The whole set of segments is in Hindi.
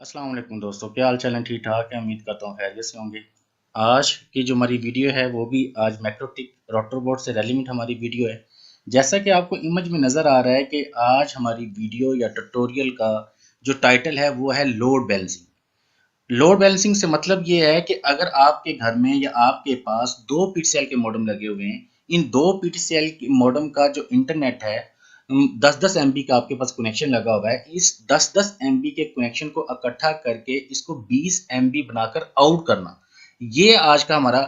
अस्सलाम वालेकुम दोस्तों, क्या हाल चाल है? ठीक ठाक है, उम्मीद करता हूँ खैरियत से होंगे। आज की जो हमारी वीडियो है वो भी आज मैक्रोटिक रोटर बोर्ड से रेलिवेंट हमारी वीडियो है। जैसा कि आपको इमेज में नज़र आ रहा है कि आज हमारी वीडियो या ट्यूटोरियल का जो टाइटल है वो है लोड बैलेंसिंग। लोड बैलेंसिंग से मतलब ये है कि अगर आपके घर में या आपके पास दो पीटीसीएल के मॉडेम लगे हुए हैं, इन दो पीटीसीएल के मॉडेम का जो इंटरनेट है 10-10 MB का आपके पास कनेक्शन लगा हुआ है। इस 10-10 MB के कनेक्शन को इकट्ठा करके इसको 20 MB बनाकर आउट करना, ये आज का हमारा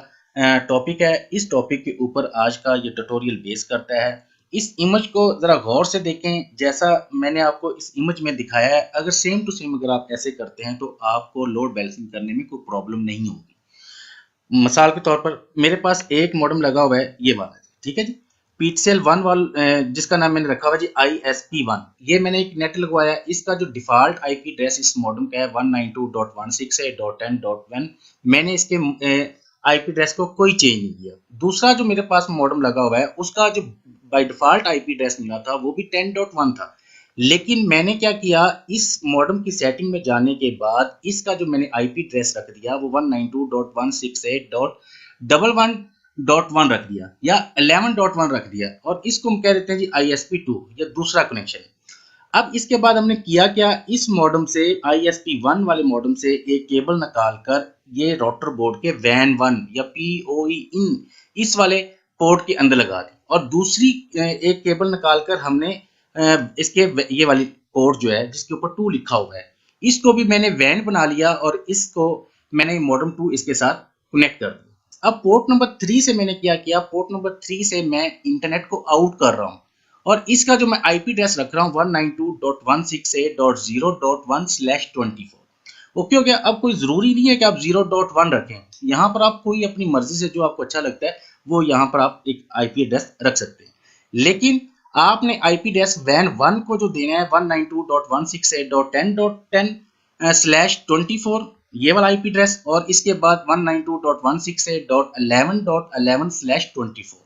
टॉपिक है। इस टॉपिक के ऊपर आज का ये ट्यूटोरियल बेस करता है। इस इमेज को जरा गौर से देखें, जैसा मैंने आपको इस इमेज में दिखाया है, अगर सेम टू सेम अगर आप ऐसे करते हैं तो आपको लोड बैलेंसिंग करने में कोई प्रॉब्लम नहीं होगी। मिसाल के तौर पर मेरे पास एक मॉडेम लगा हुआ है, ये वाला, ठीक है जी, पीटीसीएल 1 जिसका नाम मैंने रखा हुआ जी ISP1। ये मैंने एक नेट लगवाया, इसका जो डिफॉल्ट आईपी एड्रेस इस मॉडेम का है 192.168.10.1। मैंने इसके आईपी एड्रेस को कोई चेंज नहीं किया। दूसरा जो मेरे पास मॉडेम लगा हुआ है उसका जो बाय डिफॉल्ट आईपी एड्रेस मिला था वो भी 10.1 था, लेकिन मैंने क्या किया, इस मॉडेम की सेटिंग में जाने के बाद इसका जो मैंने आईपी एड्रेस रख दिया वो 192.168.11.1 रख दिया या 11.1 रख दिया, और इसको हम कह देते हैं जी ISP2 या दूसरा कनेक्शन है। अब इसके बाद हमने किया क्या, इस मॉडेम से ISP1 वाले मॉडेम से एक केबल निकाल कर ये राउटर बोर्ड के वैन 1 या PoE इन इस वाले पोर्ट के अंदर लगा दी, और दूसरी एक केबल निकाल कर हमने इसके ये वाली पोर्ट जो है जिसके ऊपर 2 लिखा हुआ है, इसको भी मैंने वैन बना लिया और इसको मैंने मॉडेम 2 इसके साथ कनेक्ट कर दिया। अब पोर्ट नंबर 3 से मैंने क्या किया, पोर्ट नंबर 3 से मैं इंटरनेट को आउट कर रहा हूँ, और इसका जो मैं आईपी एड्रेस रख रहा हूँ 192.168.0.1/24। ओके हो गया। अब कोई जरूरी नहीं है कि आप 0.1 रखें, यहाँ पर आप कोई अपनी मर्जी से जो आपको अच्छा लगता है वो यहाँ पर आप एक आईपी एड्रेस रख सकते हैं, लेकिन आपने आईपी एड्रेस वैन 1 को जो देना है 192.168.10.10/24 ये वाला आईपी एड्रेस, और इसके बाद 192.168.11.11/24।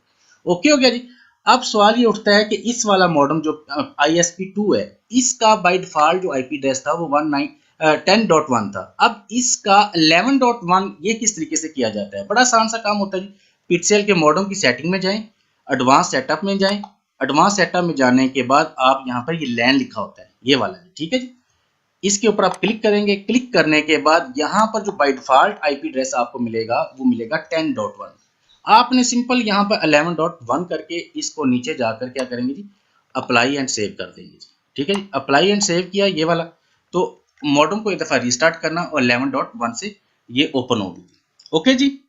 ओके हो गया जी। अब सवाल ये उठता है कि इस वाला मॉडेम जो ISP2 है, इसका बाय डिफॉल्ट जो आईपी एड्रेस था वो 10.1 था। अब इसका 11.1 ये किस तरीके से किया जाता है? बड़ा आसान सा काम होता है जी। पिक्सेल के मॉडेम की सेटिंग में जाएं, एडवांस सेटअप में जाएं, एडवांस सेटअप में जाने के बाद आप यहाँ पर ये लैन लिखा होता है, ये वाला, ठीक है जी, इसके ऊपर आप क्लिक करेंगे। क्लिक करने के बाद यहाँ पर जो बाय डिफॉल्ट आईपी एड्रेस आपको मिलेगा वो मिलेगा 10.1। आपने सिंपल यहाँ पर 11.1 करके इसको नीचे जाकर क्या करेंगे जी, अप्लाई एंड सेव कर देंगे जी, ठीक है जी। अप्लाई एंड सेव किया ये वाला, तो मॉडेम को एक दफा रिस्टार्ट करना और 11.1 से ये ओपन होगी। ओके जी।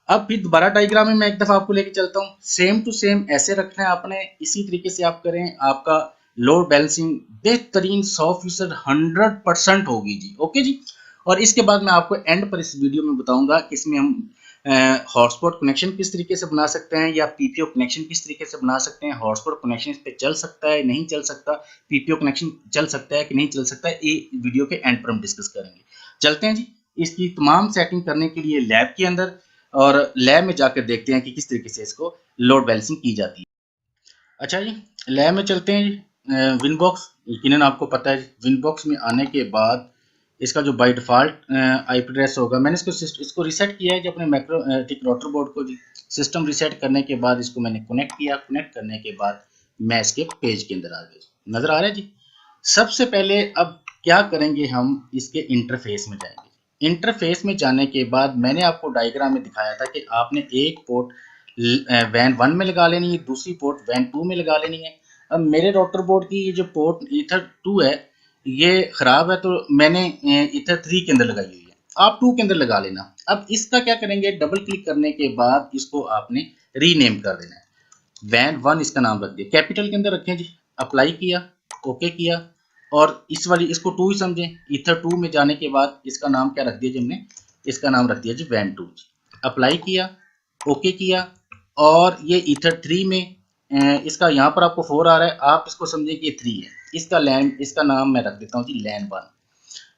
अब फिर दोबारा डायग्राम में मैं एक दफा आपको लेके चलता हूँ, सेम टू सेम ऐसे रखना है आपने, इसी तरीके से आप करें, आपका लोड बैलेंसिंग बेहतरीन 100% 100% होगी जी। ओके जी। और इसके बाद मैं आपको एंड पर इस वीडियो में बताऊंगा कि इसमें हम हॉटस्पॉट कनेक्शन किस तरीके से बना सकते हैं या पीपीओ कनेक्शन किस तरीके से बना सकते हैं, हॉटस्पॉट कनेक्शन इस पे चल सकता है नहीं चल सकता, पीपीओ कनेक्शन चल सकता है कि नहीं चल सकता है, ये वीडियो के एंड पर हम डिस्कस करेंगे। चलते हैं जी इसकी तमाम सेटिंग करने के लिए लैब के अंदर, और लैब में जाकर देखते हैं कि किस तरीके से इसको लोड बैलेंसिंग की जाती है। अच्छा जी, लैब में चलते हैं जी। विनबॉक्स यकीनन आपको पता है, विनबॉक्स में आने के बाद इसका जो बाय डिफ़ॉल्ट आईपी एड्रेस होगा, मैंने इसको रीसेट किया है जी अपने मैक्रोटिक राउटर बोर्ड को जी। सिस्टम रीसेट करने के बाद इसको मैंने कनेक्ट किया, कनेक्ट करने के बाद मैं इसके पेज के अंदर आ गया, नज़र आ रहा है जी। सबसे पहले अब क्या करेंगे, हम इसके इंटरफेस में जाएंगे। इंटरफेस में जाने के बाद मैंने आपको डायग्राम में दिखाया था कि आपने एक पोर्ट वैन 1 में लगा लेनी है, दूसरी पोर्ट वैन 2 में लगा लेनी है। अब मेरे राउटर बोर्ड की ये जो पोर्ट ईथर 2 है ये खराब है, तो मैंने ईथर 3 के अंदर लगाई हुई है, आप 2 के अंदर लगा लेना। अब इसका क्या करेंगे, डबल क्लिक करने के बाद इसको आपने रीनेम कर देना है, वैन 1 इसका नाम रख दिया, कैपिटल के अंदर रखें जी। अप्लाई किया, ओके किया, और इस वाली इसको 2 ही समझें। ईथर 2 में जाने के बाद इसका नाम क्या रख दिया जी हमने, इसका नाम रख दिया जी वैन 2। अप्लाई किया, ओके किया, और ये ईथर 3 में इसका यहाँ पर आपको 4 आ रहा है, आप इसको समझें कि ये 3 है। इसका लैन, इसका नाम मैं रख देता हूँ जी लैन 1।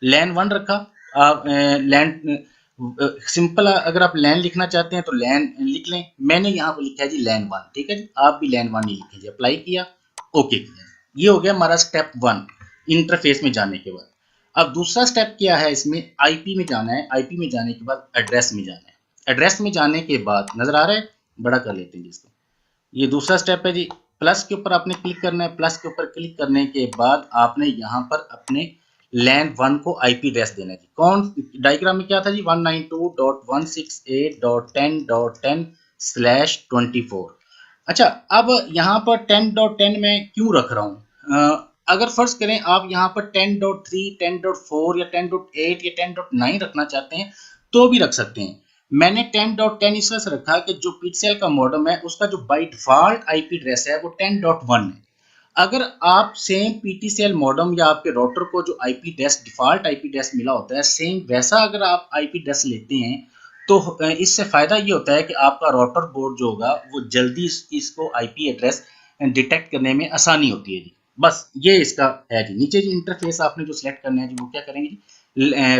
लैन 1 रखा। आप लैन सिंपल, अगर आप लैन लिखना चाहते हैं तो लैन लिख लें, मैंने यहाँ पर लिखा है जी लैन 1, ठीक है जी, आप भी लैन 1 ही लिखें जी। अप्लाई किया, ओके किया, ये हो गया हमारा स्टेप 1 इंटरफेस में जाने के बाद। अब दूसरा स्टेप क्या है, इसमें आईपी में जाना है। आईपी में जाने के बाद एड्रेस में जाना है। एड्रेस में जाने के बाद नजर आ रहा है, बड़ा कर लेते हैं जिसको, ये दूसरा स्टेप है जी। प्लस के ऊपर आपने क्लिक करना है। प्लस के ऊपर क्लिक करने के बाद आपने यहाँ पर अपने लैन 1 को आईपी एड्रेस देना है जी। कौन, डायग्राम में क्या था जी, 192.168.10.10/24। अच्छा, अब यहाँ पर 10.10 में क्यों रख रहा हूँ, अगर फर्ज करें आप यहाँ पर 10.3, 10.4 या 10.8 या 10.9 रखना चाहते हैं तो भी रख सकते हैं। मैंने 10.10 इस वजह से रखा कि जो पिक्सेल का मॉडेम है उसका जो बाय डिफॉल्ट आईपी एड्रेस है वो 10.1 है। अगर आप सेम पीटीसीएल मॉडेम या आपके राउटर को जो IP address default IP address मिला होता है, सेम वैसा अगर आप आईपी एड्रेस लेते हैं तो इससे फायदा ये होता है कि आपका राउटर बोर्ड जो होगा वो जल्दी इसको आईपी एड्रेस डिटेक्ट करने में आसानी होती है जी। बस ये इसका है जी। नीचे जी इंटरफेस आपने जो सिलेक्ट करना है जी, वो क्या करेंगे जी,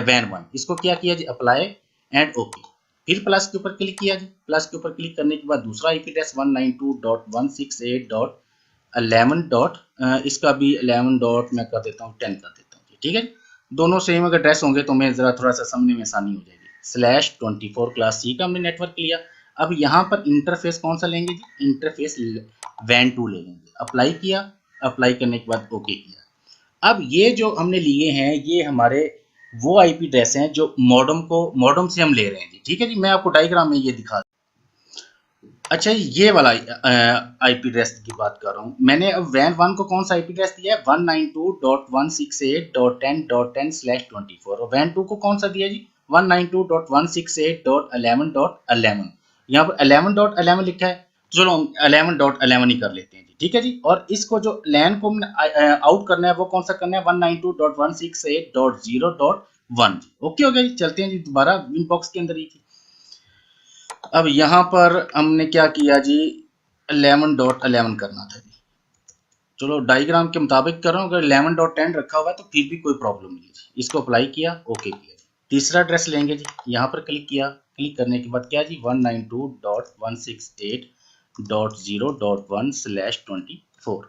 वैन 1 इसको क्या किया जी, अप्लाई एंड ओके। फिर प्लस के ऊपर क्लिक किया जी। प्लस के ऊपर क्लिक करने के बाद दूसरा आईपी एड्रेस 192.168.11. इसका भी 11 डॉट मैं कर देता हूँ 10 कर देता हूँ, ठीक है। दोनों सेम अगर एड्रेस होंगे तो मैं जरा थोड़ा सा समझने में आसानी हो जाएगी। /24 क्लास सी का हमने नेटवर्क लिया। अब यहाँ पर इंटरफेस कौन सा लेंगे जी, इंटरफेस वैन 2 ले लेंगे। अप्लाई किया। अप्लाई करने के बाद ओके किया। अब ये जो हमने लिए हैं ये हमारे वो आईपी एड्रेस हैं जो मॉडेम से हम ले रहे हैं जी, ठीक है जी। मैं आपको डायग्राम में ये दिखा, अच्छा ये वाला आईपी एड्रेस की बात कर रहा हूँ मैंने। अब वैन 1 को कौन सा आईपी एड्रेस दिया है, 192.168.10.10/24। और वैन 2 को कौन सा दिया जी, 192.168.11.11। यहाँ पर 11.11 लिखा है, तो चलो 11.11 ही कर लेते हैं जी, ठीक है जी। और इसको जो लैन को आउट करना है वो कौन सा करना है, 192.168.0.1। ओके हो गया जी। चलते हैं जी दोबारा इनबॉक्स के अंदर ही थी। अब यहाँ पर हमने क्या किया जी, 11.11 करना था जी। चलो डायग्राम के मुताबिक कर रहा हूँ, अगर 11.10 रखा हुआ है तो फिर भी कोई प्रॉब्लम नहीं है जी। इसको अप्लाई किया, ओके किया जी। तीसरा एड्रेस लेंगे जी, यहाँ पर क्लिक किया। क्लिक करने के बाद क्या जी, 192.168.0.1/24।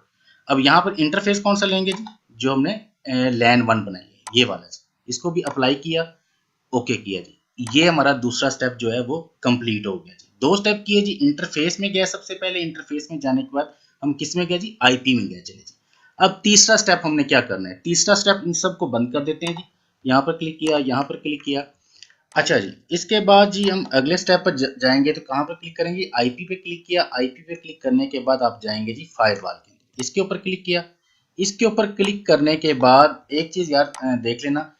अब यहाँ पर इंटरफेस कौन सा लेंगे जी, जो हमने लैन 1 बनाई है ये वाला जी। इसको भी अप्लाई किया, ओके किया जी। ये हमारा दूसरा स्टेप जो है वो कंप्लीट हो गया जी। दो स्टेप किए जी, इंटरफेस में गया सबसे पहले। इंटरफेस में जाने के बाद हम किस में गए जी, आईपी में गए। चले जी, अब तीसरा स्टेप हमने क्या करना है, तीसरा स्टेप इन सबको बंद कर देते हैं जी। यहाँ पर क्लिक किया, यहाँ पर क्लिक किया। अच्छा जी, इसके बाद जी हम अगले स्टेप पर जाएंगे तो कहाँ पर क्लिक करेंगे, आईपी पे क्लिक किया। आईपी पे क्लिक करने के बाद आप जाएंगे जी फायरवॉल के अंदर, इसके ऊपर क्लिक किया। इसके ऊपर क्लिक करने के बाद एक चीज यार देख लेना,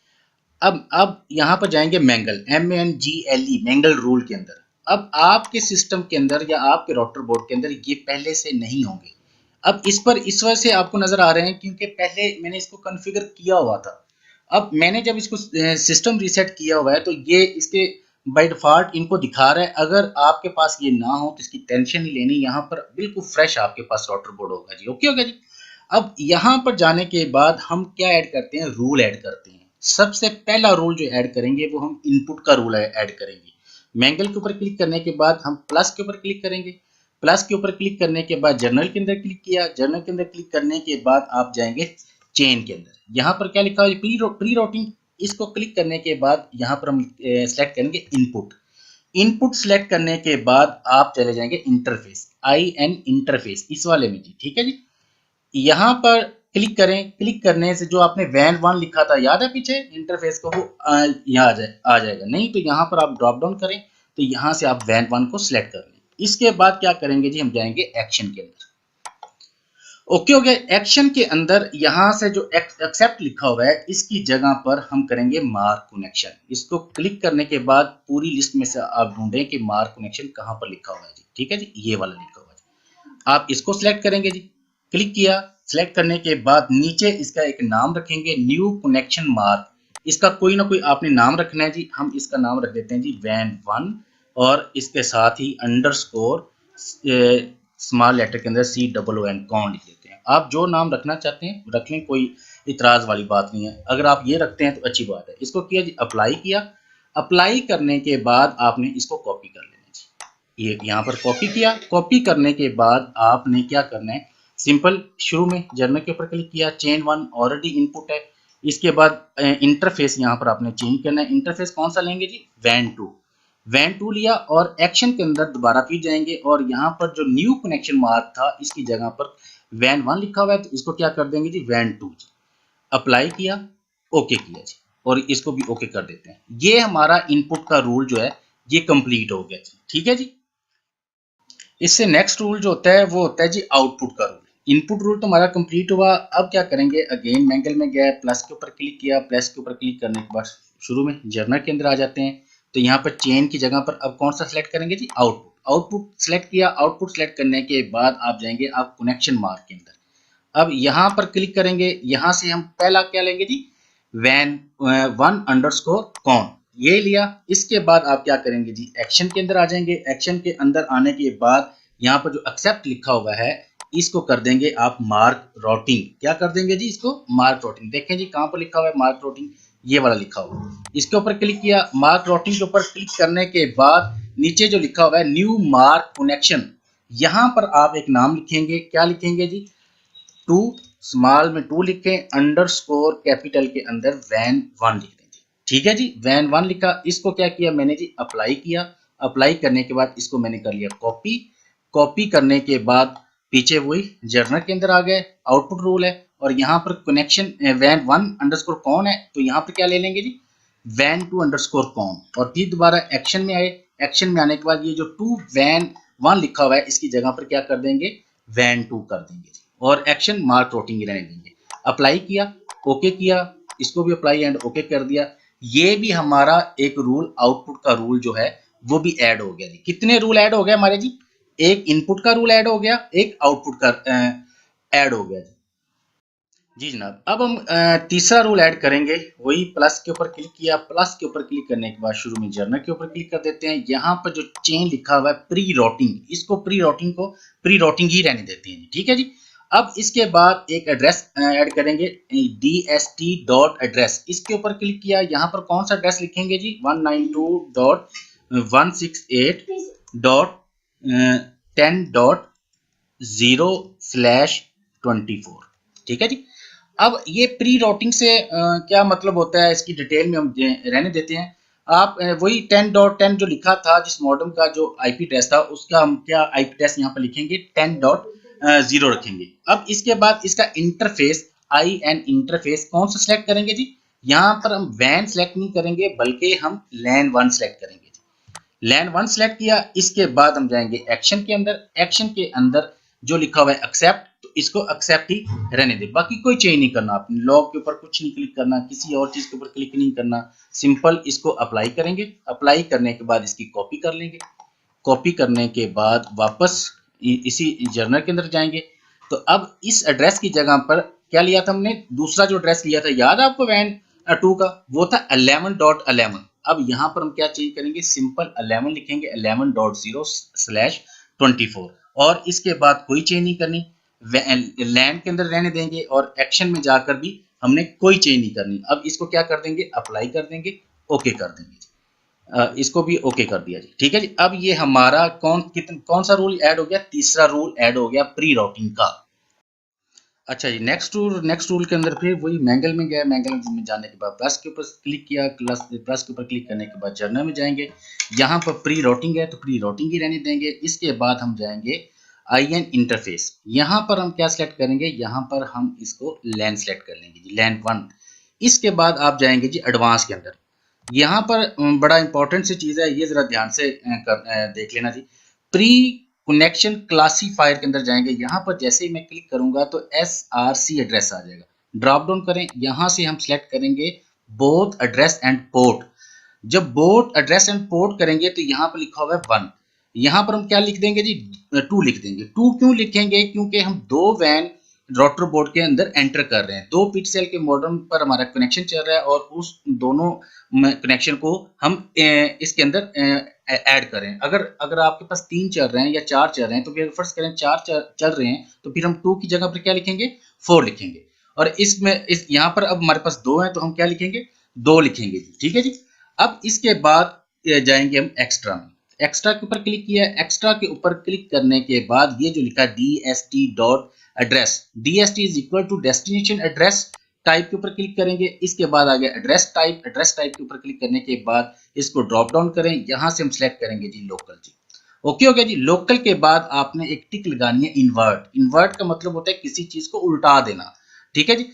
अब यहाँ पर जाएंगे मैंगल, MANGLE, मैंगल रूल के अंदर। अब आपके सिस्टम के अंदर या आपके राउटर बोर्ड के अंदर ये पहले से नहीं होंगे। अब इस पर इस वजह से आपको नजर आ रहे हैं क्योंकि पहले मैंने इसको कॉन्फ़िगर किया हुआ था। अब मैंने जब इसको सिस्टम रीसेट किया हुआ है तो ये इसके बाय डिफॉल्ट इनको दिखा रहा है। अगर आपके पास ये ना हो तो इसकी टेंशन नहीं लेनी, यहाँ पर बिल्कुल फ्रेश आपके पास राउटर बोर्ड होगा जी। ओके होगा जी। अब यहाँ पर जाने के बाद हम क्या ऐड करते हैं, रूल ऐड करते हैं। सबसे पहला रूल जो ऐड करेंगे वो हम इनपुट का रूल ऐड करेंगे। मैंगल के ऊपर क्लिक करने के बाद हम प्लस के ऊपर क्लिक करेंगे। प्लस के ऊपर क्लिक करने के बाद जर्नल के अंदर क्लिक किया। जर्नल के अंदर क्लिक करने के बाद आप जाएंगे चेन के अंदर। यहाँ पर क्या लिखा है, प्री रूटिंग। इसको क्लिक करने के बाद यहाँ पर हम सेलेक्ट करेंगे इनपुट। इनपुट सेलेक्ट करने के बाद आप चले जाएंगे इंटरफेस, IN इंटरफेस, इस वाले में जी, ठीक है जी। यहाँ पर क्लिक करें। क्लिक करने से जो आपने वैन 1 लिखा था याद है पीछे इंटरफेस को, वो यहाँ आ जाएगा। नहीं तो यहाँ पर आप ड्रॉप डाउन करें तो यहाँ से आप वैन 1 को सिलेक्ट कर लें। इसके बाद क्या करेंगे जी, हम जाएंगे एक्शन के अंदर। ओके हो गया। एक्शन के अंदर यहाँ से जो एक्सेप्ट लिखा हुआ है इसकी जगह पर हम करेंगे मार्क कनेक्शन। इसको क्लिक करने के बाद पूरी लिस्ट में से आप ढूंढें कि मार्क कनेक्शन कहाँ पर लिखा हुआ है जी, ठीक है जी, ये वाला लिखा हुआ है। आप इसको सिलेक्ट करेंगे जी। क्लिक किया। सिलेक्ट करने के बाद नीचे इसका एक नाम रखेंगे, न्यू कनेक्शन मार्क। इसका कोई ना कोई आपने नाम रखना है जी। हम इसका नाम रख देते हैं जी वैन 1 और इसके साथ ही अंडरस्कोर स्मॉल लेटर के अंदर COON कॉन लिख देते हैं। आप जो नाम रखना चाहते हैं रख लें, कोई इतराज वाली बात नहीं है। अगर आप ये रखते हैं तो अच्छी बात है। इसको किया जी, अप्लाई किया। अप्लाई करने के बाद आपने इसको कॉपी कर लेना जी। ये यहाँ पर कॉपी किया। कॉपी करने के बाद आपने क्या करना है, सिंपल शुरू में जर्नल के ऊपर क्लिक किया। चेन 1 ऑलरेडी इनपुट है, इसके बाद इंटरफेस यहाँ पर आपने चेंज करना है। इंटरफेस कौन सा लेंगे जी, वैन टू। वैन टू लिया और एक्शन के अंदर दोबारा फिर जाएंगे और यहाँ पर जो न्यू कनेक्शन मार्क था इसकी जगह पर वैन वन लिखा हुआ है तो इसको क्या कर देंगे जी, वैन टू जी। अप्लाई किया, ओके किया जी, और इसको भी ओके कर देते हैं। ये हमारा इनपुट का रूल जो है ये कंप्लीट हो गया जी, ठीक है जी। इससे नेक्स्ट रूल जो होता है वो होता है जी आउटपुट का रूल। इनपुट रूल तो हमारा कंप्लीट हुआ। अब क्या करेंगे, अगेन मैंगल में गया, प्लस के ऊपर क्लिक किया, प्लस के ऊपर क्लिक करने के बाद शुरू में जर्नल के अंदर आ जाते हैं। तो यहाँ पर चेन की जगह पर अब कौन सा सिलेक्ट करेंगे जी, आउटपुट। आउटपुट सिलेक्ट किया, आउटपुट सिलेक्ट करने के बाद आप जाएंगे आप कनेक्शन मार्क के अंदर। अब यहाँ पर क्लिक करेंगे, यहाँ से हम पहला क्या लेंगे जी, वैन वन अंडरस्कोर कॉन, ये लिया। इसके बाद आप क्या करेंगे जी, एक्शन के अंदर आ जाएंगे। एक्शन के अंदर आने के बाद यहाँ पर जो एक्सेप्ट लिखा हुआ है इसको कर देंगे आप मार्क रोटिंग। क्या कर देंगे जी, इसको मार्क रोटिंग। देखें जी कहाँ पर लिखा हुआ है मार्क रोटिंग, ये वाला लिखा हुआ है। इसके ऊपर क्लिक किया, मार्क रोटिंग के ऊपर क्लिक करने के बाद नीचे जो लिखा हुआ है न्यू मार्क कनेक्शन, यहाँ पर आप एक नाम लिखेंगे। क्या लिखेंगे जी, टू, स्मॉल में टू लिखें, अंडरस्कोर कैपिटल के अंदर वैन वन लिख देंगे। ठीक है जी, वैन वन लिखा। इसको क्या किया मैंने जी, अप्लाई किया। अप्लाई करने के बाद इसको मैंने कर लिया कॉपी। कॉपी करने के बाद पीछे वही जर्नल के अंदर आ गए, आउटपुट रूल है। और यहाँ पर कनेक्शन वैन वन अंडरस्कोर कौन है तो यहाँ पर क्या ले लेंगे जी, वैन टू अंडरस्कोर कौन। और फिर दोबारा एक्शन में आए। एक्शन में आने के बाद ये जो टू वैन वन लिखा हुआ है इसकी जगह पर क्या कर देंगे, वैन टू कर देंगे और एक्शन मार्क रोटिंग रहने देंगे। अप्लाई किया, ओके किया, इसको भी अप्लाई एंड ओके कर दिया। ये भी हमारा एक रूल, आउटपुट का रूल जो है वो भी ऐड हो गया जी। कितने रूल ऐड हो गए हमारे जी, एक इनपुट का रूल ऐड हो गया, एक आउटपुट का ऐड हो गया जी। जी जनाब, अब हम तीसरा रूल ऐड करेंगे। वही प्लस के ऊपर क्लिक किया, प्लस के ऊपर क्लिक करने के बाद शुरू में जर्नल के ऊपर क्लिक कर देते हैं। यहाँ पर जो चेन लिखा हुआ है प्री रोटिंग, इसको प्री रोटिंग को प्री रोटिंग ही रहने देते हैं, ठीक है जी। अब इसके बाद एक एड्रेस ऐड करेंगे, DST डॉट एड्रेस। इसके ऊपर क्लिक किया, यहाँ पर कौन सा एड्रेस लिखेंगे जी, 192.168.10.0/24, ठीक है जी। अब ये प्री राउटिंग से क्या मतलब होता है इसकी डिटेल में हम रहने देते हैं। आप वही 10.10 जो लिखा था जिस मॉडम का जो आईपी एड्रेस था उसका हम क्या आईपी एड्रेस यहाँ पर लिखेंगे 10.0 रखेंगे। अब इसके बाद इसका इंटरफेस IN इंटरफेस कौन सा सिलेक्ट करेंगे जी, यहाँ पर हम वैन सेलेक्ट नहीं करेंगे बल्कि हम लैन वन सेलेक्ट करेंगे जी। लैन वन सेलेक्ट किया, इसके बाद हम जाएंगे एक्शन के अंदर। एक्शन के अंदर जो लिखा हुआ है एक्सेप्ट, तो इसको एक्सेप्ट ही रहने दे, बाकी कोई चेंज नहीं करना। आपने लॉग के ऊपर कुछ नहीं क्लिक करना, किसी और चीज के ऊपर क्लिक नहीं करना, सिंपल इसको अप्लाई करेंगे। अप्लाई करने के बाद इसकी कॉपी कर लेंगे। कॉपी करने के बाद वापस इसी जर्नल के अंदर जाएंगे। तो अब इस एड्रेस की जगह पर क्या लिया था हमने, दूसरा जो एड्रेस लिया था याद है आपको वैन टू का, वो था 11.11। अब यहाँ पर हम क्या चेंज करेंगे, सिंपल 11 लिखेंगे, 11.0/24, और इसके बाद कोई चेंज नहीं करनी, लैंड के अंदर रहने देंगे और एक्शन में जाकर भी हमने कोई चेंज नहीं करनी। अब इसको क्या कर देंगे, अप्लाई कर देंगे, ओके कर देंगे। इसको भी ओके कर दिया जी, ठीक है जी। अब ये हमारा कौन सा रूल ऐड हो गया, तीसरा रूल ऐड हो गया प्री राउटिंग का। अच्छा जी, नेक्स्ट रूल के अंदर फिर वही मैंगल में गया। मैंगल में जाने के बाद प्लस के ऊपर क्लिक किया, प्लस के ऊपर क्लिक करने के बाद जर्नल में जाएंगे। यहाँ पर प्री राउटिंग है तो प्री राउटिंग ही रहने देंगे। इसके बाद हम जाएंगे IN इंटरफेस। यहाँ पर हम क्या सिलेक्ट करेंगे, यहाँ पर हम इसको लैन सेलेक्ट कर लेंगे जी, लैन वन। इसके बाद आप जाएंगे जी एडवांस के अंदर। यहाँ पर बड़ा इंपॉर्टेंट सी चीज है, ये जरा ध्यान से देख लेना जी। प्री कनेक्शन क्लासीफायर के अंदर जाएंगे। यहाँ पर जैसे ही मैं क्लिक करूंगा तो SRC एड्रेस आ जाएगा। ड्रॉप डाउन करें, यहाँ से हम सिलेक्ट करेंगे बोथ एड्रेस एंड पोर्ट। जब बोथ एड्रेस एंड पोर्ट करेंगे तो यहाँ पर लिखा हुआ है 1, यहाँ पर हम क्या लिख देंगे जी, 2 लिख देंगे। 2 क्यों लिखेंगे, क्योंकि हम दो वैन राउटर बोर्ड के अंदर एंटर कर रहे हैं। 2 पिक्सल के मॉडेम पर हमारा कनेक्शन चल रहा है और उस दोनों कनेक्शन को हम इसके अंदर ऐड करें। अगर आपके पास 3 चल रहे हैं या 4 चल रहे हैं तो फिर फर्स्ट करें 4 चल रहे हैं तो फिर हम 2 की जगह पर क्या लिखेंगे, 4 लिखेंगे। और इसमें यहाँ पर अब हमारे पास 2 हैं तो हम क्या लिखेंगे, 2 लिखेंगे जी, ठीक है जी। अब इसके बाद जाएंगे हम एक्स्ट्रा में। एक्स्ट्रा के ऊपर क्लिक किया, एक्स्ट्रा के ऊपर क्लिक करने के बाद ये जो लिखा DST dot address, DST is equal to destination address, type के ऊपर क्लिक करेंगे, इसके बाद आ गया एड्रेस टाइप। एड्रेस टाइप के ऊपर क्लिक करने के बाद इसको ड्रॉप डाउन करें, यहां से हम सिलेक्ट करेंगे जी लोकल जी। ओके हो गया जी। लोकल के बाद आपने एक टिक लगानी है इन्वर्ट। इन्वर्ट का मतलब होता है किसी चीज को उल्टा देना, ठीक है जी।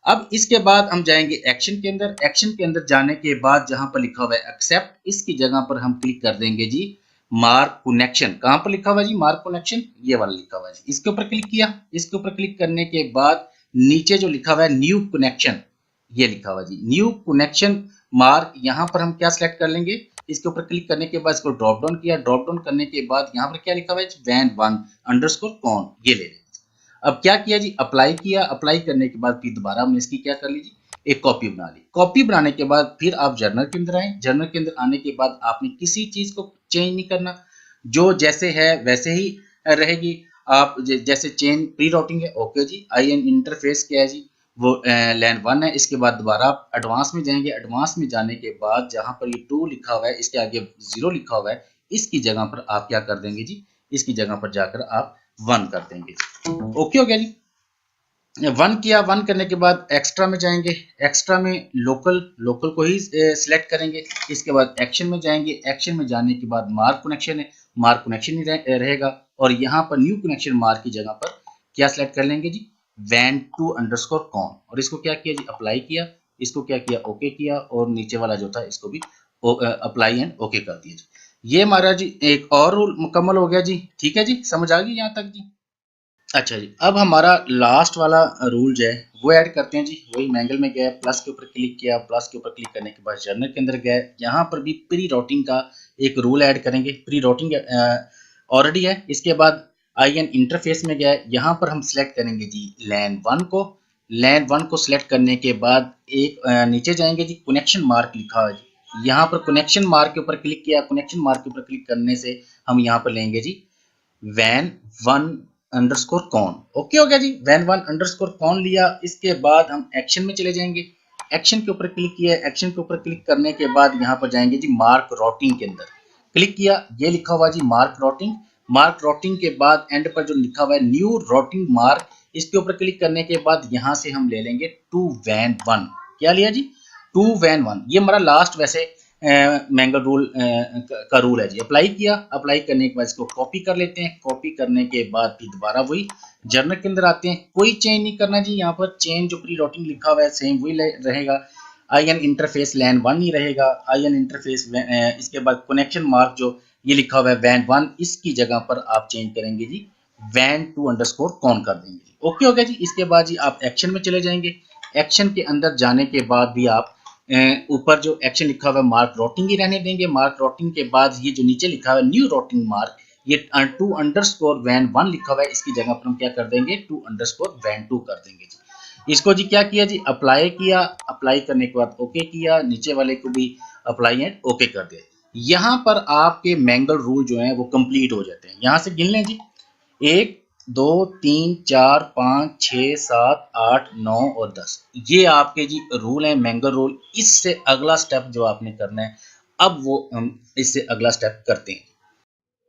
अब इसके बाद हम जाएंगे एक्शन के अंदर। एक्शन के अंदर जाने के बाद जहां पर लिखा हुआ है एक्सेप्ट, इसकी जगह पर हम क्लिक कर देंगे जी मार्क कनेक्शन। कहां पर लिखा हुआ है जी मार्क कनेक्शन, ये वाला लिखा हुआ है जी। इसके ऊपर क्लिक किया। इसके ऊपर क्लिक करने के बाद नीचे जो लिखा हुआ है न्यू कनेक्शन, ये लिखा हुआ जी न्यू कनेक्शन मार्क, यहां पर हम क्या सिलेक्ट कर लेंगे। इसके ऊपर क्लिक करने के बाद इसको ड्रॉप डाउन किया। ड्रॉप डाउन करने के बाद यहाँ पर क्या लिखा हुआ है वैन वन अंडरस्कोर कॉन, ये ले लें। अब क्या किया जी अप्लाई किया। अप्लाई करने के बाद फिर दोबारा हमने इसकी क्या कर ली जी एक कॉपी बना ली। कॉपी बनाने के बाद फिर आप जर्नल के अंदर आए। जर्नल के अंदर आने के बाद आपने किसी चीज को चेंज नहीं करना, जो जैसे है वैसे ही रहेगी। आप जैसे चेंज प्री राउटिंग है, ओके जी। IN इंटरफेस क्या है जी वो लैन 1 है। इसके बाद दोबारा आप एडवांस में जाएंगे। एडवांस में जाने के बाद जहां पर ये 2 लिखा हुआ है, इसके आगे 0 लिखा हुआ है, इसकी जगह पर आप क्या कर देंगे जी, इसकी जगह पर जाकर आप 1 कर देंगे। ओके हो गया जी। 1 किया। 1 करने के बाद एक्स्ट्रा में जाएंगे। एक्स्ट्रा में लोकल को ही सिलेक्ट करेंगे। इसके बाद एक्शन में जाएंगे। एक्शन में जाने के बाद मार्क कनेक्शन है, मार्क कनेक्शन ही रहेगा। और यहाँ पर न्यू कनेक्शन मार्क की जगह पर क्या सिलेक्ट कर लेंगे G van two underscore cone. और इसको क्या किया जी अप्लाई किया। इसको क्या किया ओके किया। और नीचे वाला जो था इसको भी अप्लाई एंड ओके कर दिया जी। ये हमारा जी एक और रूल मुकम्मल हो गया जी। ठीक है जी, समझ आ गई यहाँ तक जी। अच्छा जी, अब हमारा लास्ट वाला रूल जो है वो ऐड करते हैं जी। वही मैंगल में गया, प्लस के ऊपर क्लिक किया। प्लस के ऊपर क्लिक करने के बाद जर्नल के अंदर गए। यहाँ पर भी प्री राउटिंग का एक रूल ऐड करेंगे। प्री राउटिंग ऑलरेडी है। इसके बाद IN इंटरफेस में गया। यहाँ पर हम सिलेक्ट करेंगे जी लैन 1 को। लैन 1 को सिलेक्ट करने के बाद एक नीचे जाएंगे जी कनेक्शन मार्क लिखा है जी। यहाँ पर कनेक्शन मार्क के ऊपर क्लिक किया। कनेक्शन मार्क के ऊपर क्लिक करने से हम यहाँ पर लेंगे G van 1 underscore cone. Okay हो गया जी। वैन 1 अंडरस्कोर कॉन लिया। इसके बाद हम एक्शन में चले जाएंगे। एक्शन के ऊपर क्लिक किया। एक्शन के ऊपर क्लिक करने के बाद यहाँ पर जाएंगे जी मार्क राउटिंग के अंदर। क्लिक किया, ये लिखा हुआ जी मार्क राउटिंग। मार्क राउटिंग के बाद एंड पर जो लिखा हुआ है न्यू राउटिंग मार्क, इसके ऊपर क्लिक करने के बाद यहाँ से हम ले लेंगे टू वैन 1। क्या लिया जी टू वैन 1। ये हमारा लास्ट वैसे मैंगल रूल का रूल है जी। अप्लाई किया। अप्लाई करने के बाद इसको कॉपी कर लेते हैं। कॉपी करने के बाद फिर दोबारा वही जर्नल के अंदर आते हैं। कोई चेंज नहीं करना जी। यहाँ पर चेंज जो प्री राउटिंग लिखा हुआ है सेम वही रहेगा। IN इंटरफेस लैन 1 ही रहेगा। IN इंटरफेस इसके बाद कनेक्शन मार्क जो ये लिखा हुआ है वैन 1, इसकी जगह पर आप चेंज करेंगे जी वैन 2 अंडरस्कोर कॉन कर देंगे। ओके हो गया जी। इसके बाद जी आप एक्शन में चले जाएंगे। एक्शन के अंदर जाने के बाद भी आप ऊपर जो एक्शन लिखा हुआ है मार्क राउटिंग ही रहने देंगे। मार्क राउटिंग के बाद ये जो नीचे लिखा हुआ है न्यू राउटिंग मार्क, ये टू अंडरस्कोर वैन 1 लिखा हुआ है, इसकी जगह पर हम क्या कर देंगे टू अंडरस्कोर वैन 2 कर देंगे जी। इसको जी क्या किया जी अप्लाई किया। अप्लाई करने के बाद ओके किया। नीचे वाले को भी अप्लाई एंड ओके कर दिया। यहाँ पर आपके मैंगल रूल जो है वो कंप्लीट हो जाते हैं। यहाँ से गिन लें जी 1 2 3 4 5 6 7 8 9 और 10। ये आपके जी रूल हैं मैंगल रूल। इससे अगला स्टेप जो आपने करना है, अब वो हम इससे अगला स्टेप करते हैं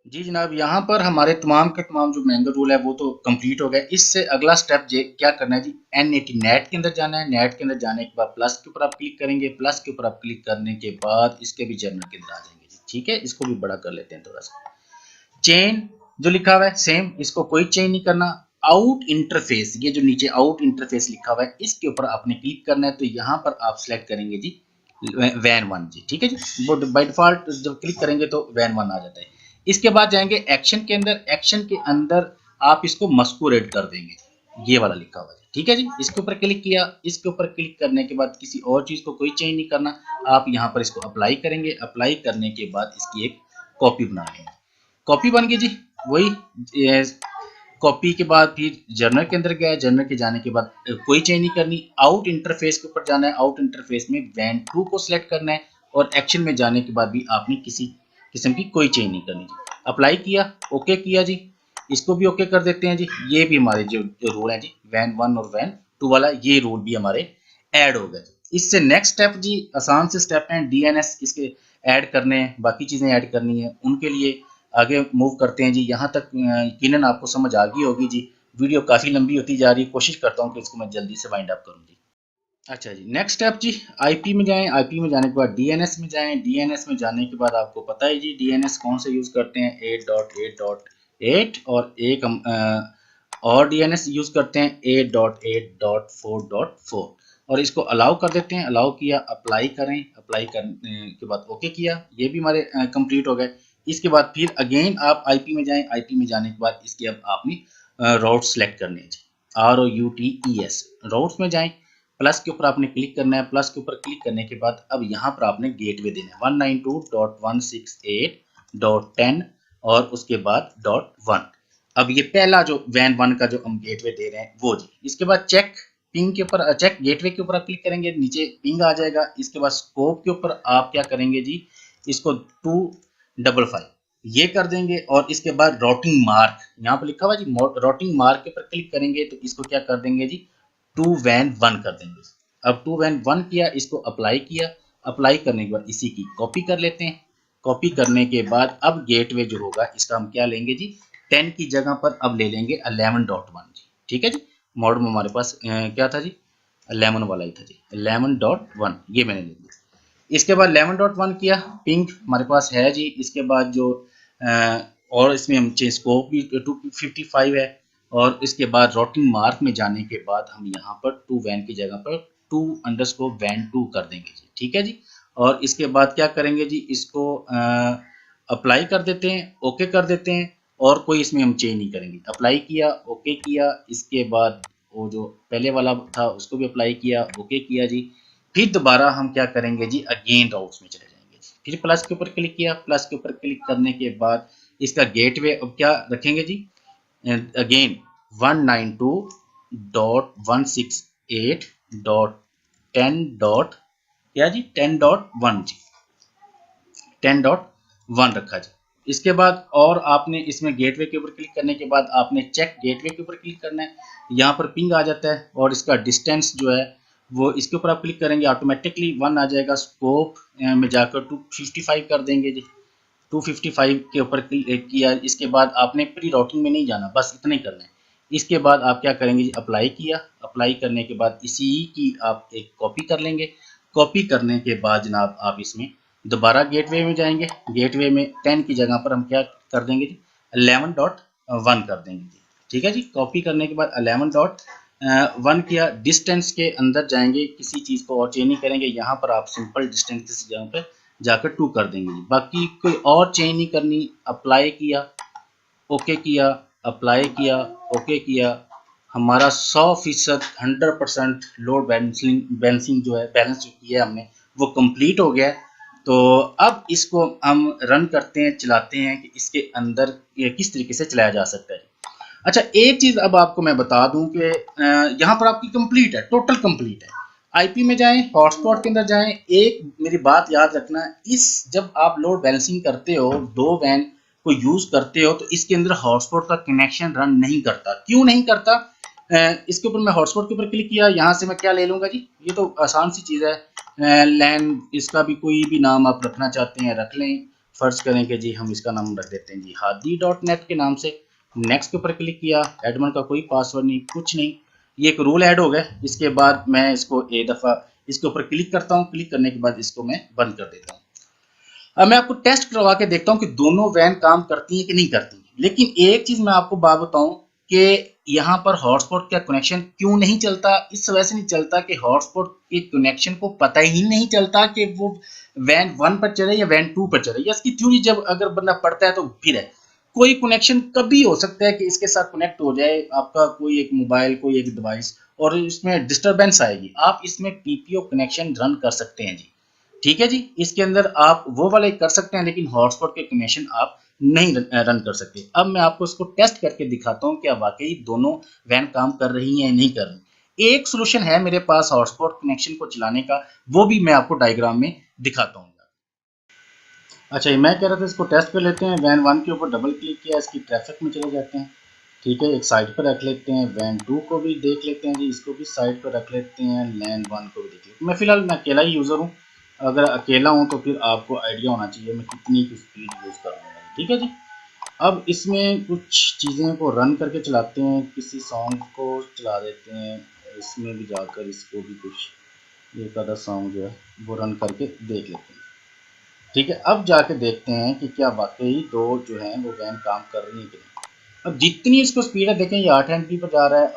जी जनाब। यहाँ पर हमारे तमाम के तमाम जो मैंगल रूल है वो तो कंप्लीट हो गए। इससे अगला स्टेप जे क्या करना है जी N80 नेट के अंदर जाना है। नेट के अंदर जाने के बाद प्लस के ऊपर आप क्लिक करेंगे। प्लस के ऊपर आप क्लिक करने के बाद इसके भी जर्नल के अंदर आ जाएंगे जी। ठीक है, इसको भी बड़ा कर लेते हैं थोड़ा सा। चेन जो लिखा हुआ है सेम, इसको कोई चेंज नहीं करना। आउट इंटरफेस, ये जो नीचे आउट इंटरफेस लिखा हुआ है इसके ऊपर आपने क्लिक करना है। तो यहाँ पर आप सिलेक्ट करेंगे जी वैन 1 जी। ठीक है जी, वो बाय डिफॉल्ट जब क्लिक करेंगे तो वैन 1 आ जाता है। इसके बाद जाएंगे एक्शन के अंदर। एक्शन के अंदर आप इसको मस्कुरेट कर देंगे, ये वाला लिखा हुआ है। ठीक है जी, इसके ऊपर क्लिक किया। इसके ऊपर क्लिक करने के बाद किसी और चीज को कोई चेंज नहीं करना। आप यहाँ पर इसको अप्लाई करेंगे। अप्लाई करने के बाद इसकी एक कॉपी बना लेंगे। कॉपी बन गई जी। वही कॉपी के बाद फिर जर्नल के अंदर गया। जर्नल के जाने के बाद कोई चेंज नहीं करनी। आउट इंटरफेस के ऊपर जाना है। आउट इंटरफेस में वैन 2 को सिलेक्ट करना है। और एक्शन में जाने के बाद भी आपने किसी किस्म की कोई चेंज नहीं करनी जी। अप्लाई किया, ओके किया जी। इसको भी ओके कर देते हैं जी। ये भी हमारे जो रूल है जी वैन 1 और वैन 2 वाला, ये रूल भी हमारे ऐड हो गए। इससे नेक्स्ट स्टेप जी आसान से स्टेप है DNS इसके ऐड करने हैं, बाकी चीजें ऐड करनी है। उनके लिए आगे मूव करते हैं जी। यहाँ तक यकीनन आपको समझ आ गई होगी जी। वीडियो काफ़ी लंबी होती जा रही है। कोशिश करता हूँ कि इसको मैं जल्दी से वाइंड अप करूँ जी। अच्छा जी, नेक्स्ट स्टेप जी, आईपी में जाएं। आईपी में जाने के बाद डीएनएस में जाएं। डीएनएस में जाने के बाद आपको पता है जी डीएनएस कौन से यूज़ करते हैं, 8.8.8 और एक हम और डीएनएस यूज़ करते हैं 8.8.4.4 और इसको अलाउ कर देते हैं। अलाउ किया, अप्लाई करें। अप्लाई करने के बाद ओके किया, ये भी हमारे कंप्लीट हो गए। इसके बाद फिर अगेन आप आईपी में जाएं। आईपी में जाने के बाद इसकी अब आपने राउट सेलेक्ट करनी है जी, ROUTES राउट्स में जाएं। प्लस के ऊपर आपने क्लिक करना है। प्लस के ऊपर क्लिक करने के बाद अब यहाँ पर आपने गेटवे देना है 192.168.10 और उसके बाद .1। अब ये पहला जो वैन 1 का जो हम गेटवे दे रहे हैं वो जी। इसके बाद चेक पिंग के ऊपर, चेक गेटवे के ऊपर आप क्लिक करेंगे, नीचे पिंग आ जाएगा। इसके बाद स्कोप के ऊपर आप क्या करेंगे जी, इसको 255 ये कर देंगे और इसके बाद राउटिंग मार्क यहाँ पर लिखा हुआ जी, राउटिंग मार्क के ऊपर क्लिक करेंगे तो इसको क्या कर देंगे जी, 2WAN1 कर देंगे। अब 2WAN1 किया, इसको अप्लाई किया। अप्लाई करने के बाद इसी की कॉपी कर लेते हैं। कॉपी करने के बाद अब गेटवे जो होगा इसका हम क्या लेंगे जी, 10 की जगह पर अब ले लेंगे 11.1 जी। ठीक है जी, मॉडल में हमारे पास क्या था जी, 11 वाला ही था जी, 11.1 ये मैंने ले लिया। इसके बाद 11.1 किया, पिंग हमारे पास है जी। इसके बाद जो और इसमें हम चेंज स्कोप भी 255 है और इसके बाद राउटिंग मार्क में जाने के बाद हम यहाँ पर 2WAN की जगह पर 2_WAN2 कर देंगे जी। ठीक है जी, और इसके बाद क्या करेंगे जी, इसको अप्लाई कर देते हैं, ओके कर देते हैं और कोई इसमें हम चेंज नहीं करेंगे। अप्लाई किया, ओके किया। इसके बाद वो जो पहले वाला था उसको भी अप्लाई किया, ओके किया जी। फिर दोबारा हम क्या करेंगे जी, अगेन राउट्स में चले जाएंगे जी। फिर प्लस के ऊपर क्लिक किया। प्लस के ऊपर क्लिक करने के बाद इसका गेटवे अब क्या रखेंगे जी, अगेन 192.168.10. क्या जी, 10.1 जी, 10.1 रखा जी। इसके बाद और आपने इसमें गेटवे के ऊपर क्लिक करने के बाद आपने चेक गेटवे के ऊपर क्लिक करना है। यहाँ पर पिंग आ जाता है और इसका डिस्टेंस जो है वो इसके ऊपर आप क्लिक करेंगे, ऑटोमेटिकली 1 आ जाएगा। स्कोप में जाकर 255 कर देंगे जी। 255 के ऊपर क्लिक किया। इसके बाद आपने प्री राउटिंग में नहीं जाना, बस इतना ही करना है। इसके बाद आप क्या करेंगे जी, अप्लाई किया। अप्लाई करने के बाद इसी की आप एक कॉपी कर लेंगे। कॉपी करने के बाद जनाब आप इसमें दोबारा गेटवे में जाएंगे। गेटवे में 10 की जगह पर हम क्या कर देंगे जी, 11.1 कर देंगे जी। ठीक है जी, कॉपी करने के बाद 11.1 किया। डिस्टेंस के अंदर जाएंगे, किसी चीज़ को और चेंज नहीं करेंगे। यहाँ पर आप सिंपल डिस्टेंस किसी जगह पर जाकर 2 कर देंगे जी, बाकी कोई और चेंज नहीं करनी। अप्लाई किया, ओके किया, अप्लाई किया, ओके किया। हमारा 100% 100% लोड बैलेंसिंग जो है, बैलेंस जो किया हमने वो कंप्लीट हो गया है। तो अब इसको हम रन करते हैं, चलाते हैं कि इसके अंदर ये किस तरीके से चलाया जा सकता है। अच्छा, एक चीज़ अब आपको मैं बता दूं कि यहाँ पर आपकी कंप्लीट है, टोटल कंप्लीट है। आईपी में जाएं, हॉटस्पॉट के अंदर जाएं। एक मेरी बात याद रखना, इस जब आप लोड बैलेंसिंग करते हो, 2 WAN को यूज करते हो, तो इसके अंदर हॉटस्पॉट का कनेक्शन रन नहीं करता। क्यों नहीं करता? इसके ऊपर मैं हॉटस्पॉट के ऊपर क्लिक किया, यहाँ से मैं क्या ले लूंगा जी, ये तो आसान सी चीज़ है। लैन, इसका भी कोई भी नाम आप रखना चाहते हैं रख लें। फर्ज करें कि जी हम इसका नाम रख देते हैं जी hadi.net के नाम से। नेक्स्ट के ऊपर क्लिक किया। एडमिन का कोई पासवर्ड नहीं, कुछ नहीं, ये एक रूल ऐड हो गया। इसके बाद मैं इसको एक दफ़ा इसके ऊपर क्लिक करता हूँ। क्लिक करने के बाद इसको मैं बंद कर देता हूँ। अब मैं आपको टेस्ट करवा के देखता हूँ कि दोनों वैन काम करती हैं कि नहीं करती। लेकिन एक चीज़ मैं आपको बात बताऊँ कि यहाँ पर हॉटस्पॉट का कनेक्शन क्यों नहीं चलता। इस वजह से नहीं चलता कि हॉटस्पॉट के कनेक्शन को पता ही नहीं चलता कि वो वैन 1 पर चले या वैन 2 पर चले। या इसकी थ्योरी जब अगर बंदा पढ़ता है तो फिर है, कोई कनेक्शन कभी हो सकता है कि इसके साथ कनेक्ट हो जाए आपका कोई एक मोबाइल, कोई एक डिवाइस, और इसमें डिस्टरबेंस आएगी। आप इसमें पीपीओ कनेक्शन रन कर सकते हैं जी। ठीक है जी, इसके अंदर आप वो वाले कर सकते हैं, लेकिन हॉटस्पॉट के कनेक्शन आप नहीं रन कर सकते। अब मैं आपको इसको टेस्ट करके दिखाता हूँ क्या वाकई दोनों वैन काम कर रही हैं या नहीं कर रही। एक सोल्यूशन है मेरे पास हॉटस्पॉट कनेक्शन को चलाने का, वो भी मैं आपको डायग्राम में दिखाता हूँ। अच्छा, मैं कह रहा था इसको टेस्ट कर लेते हैं। वैन 1 के ऊपर डबल क्लिक किया, इसकी ट्रैफिक में चले जाते हैं। ठीक है, एक साइड पर रख लेते हैं। वैन 2 को भी देख लेते हैं जी, इसको भी साइड पर रख लेते हैं। लैन 1 को भी देख लेते हैं। मैं फिलहाल मैं अकेला ही यूज़र हूँ। अगर अकेला हूँ तो फिर आपको आइडिया होना चाहिए मैं कितनी की स्पीड यूज़ कर लूँगा। ठीक है जी, अब इसमें कुछ चीज़ें को रन करके चलाते हैं। किसी सॉन्ग को चला देते हैं, इसमें भी जाकर इसको भी कुछ एक आधा सॉन्ग जो है वो रन करके देख लेते हैं। ठीक है, अब जाके देखते हैं कि क्या वाकई दो जो है वो वैन काम कर रही है कि नहीं। अब जितनी इसको स्पीड है देखें, ये 8 MB पर जा रहा है।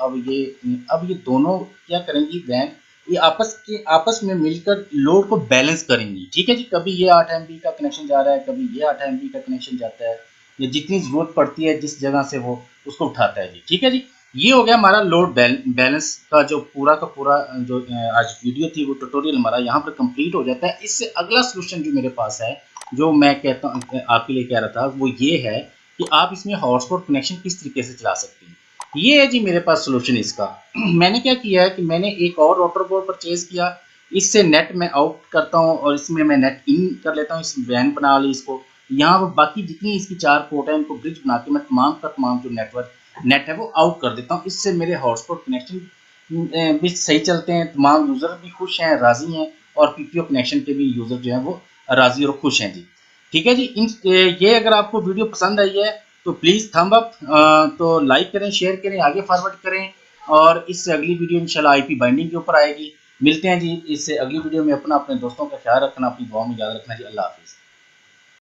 अब ये दोनों क्या करेंगी, वैन ये आपस में मिलकर लोड को बैलेंस करेंगी। ठीक है जी, कभी ये 8 MB का कनेक्शन जा रहा है, कभी ये 8 MB का कनेक्शन जाता है, या जितनी जरूरत पड़ती है जिस जगह से वो उसको उठाता है जी। ठीक है जी, ये हो गया हमारा लोड बैलेंस का जो पूरा का पूरा जो आज वीडियो थी वो ट्यूटोरियल हमारा यहाँ पर कंप्लीट हो जाता है। इससे अगला सोल्यूशन जो मेरे पास है, जो मैं कहता हूँ आपके लिए कह रहा था, वो ये है कि आप इसमें हॉटस्पॉट कनेक्शन किस तरीके से चला सकते हैं। ये है जी मेरे पास सोल्यूशन इसका। मैंने क्या किया है कि मैंने एक और राउटर बोर्ड परचेज किया, इससे नेट में आउट करता हूँ और इसमें मैं नेट इन कर लेता हूँ। इस वैन बना ली इसको, यहाँ पर बाकी जितनी इसकी 4 पोर्ट है इनको ब्रिज बना के मैं तमाम का तमाम जो नेट है वो आउट कर देता हूँ। इससे मेरे हॉटस्पॉट कनेक्शन भी सही चलते हैं, तमाम यूज़र भी खुश हैं, राज़ी हैं, और पीपीओ कनेक्शन के भी यूज़र जो हैं वो राज़ी और खुश हैं जी। ठीक है जी, ये अगर आपको वीडियो पसंद आई है तो प्लीज़ थंब अप, तो लाइक करें, शेयर करें, आगे फॉरवर्ड करें, और इससे अगली वीडियो इंशाल्लाह आईपी बाइंडिंग के ऊपर आएगी। मिलते हैं जी इससे अगली वीडियो में। अपने दोस्तों का ख्याल रखना, अपनी दुआ में याद रखना जी। अल्लाह हाफिज़।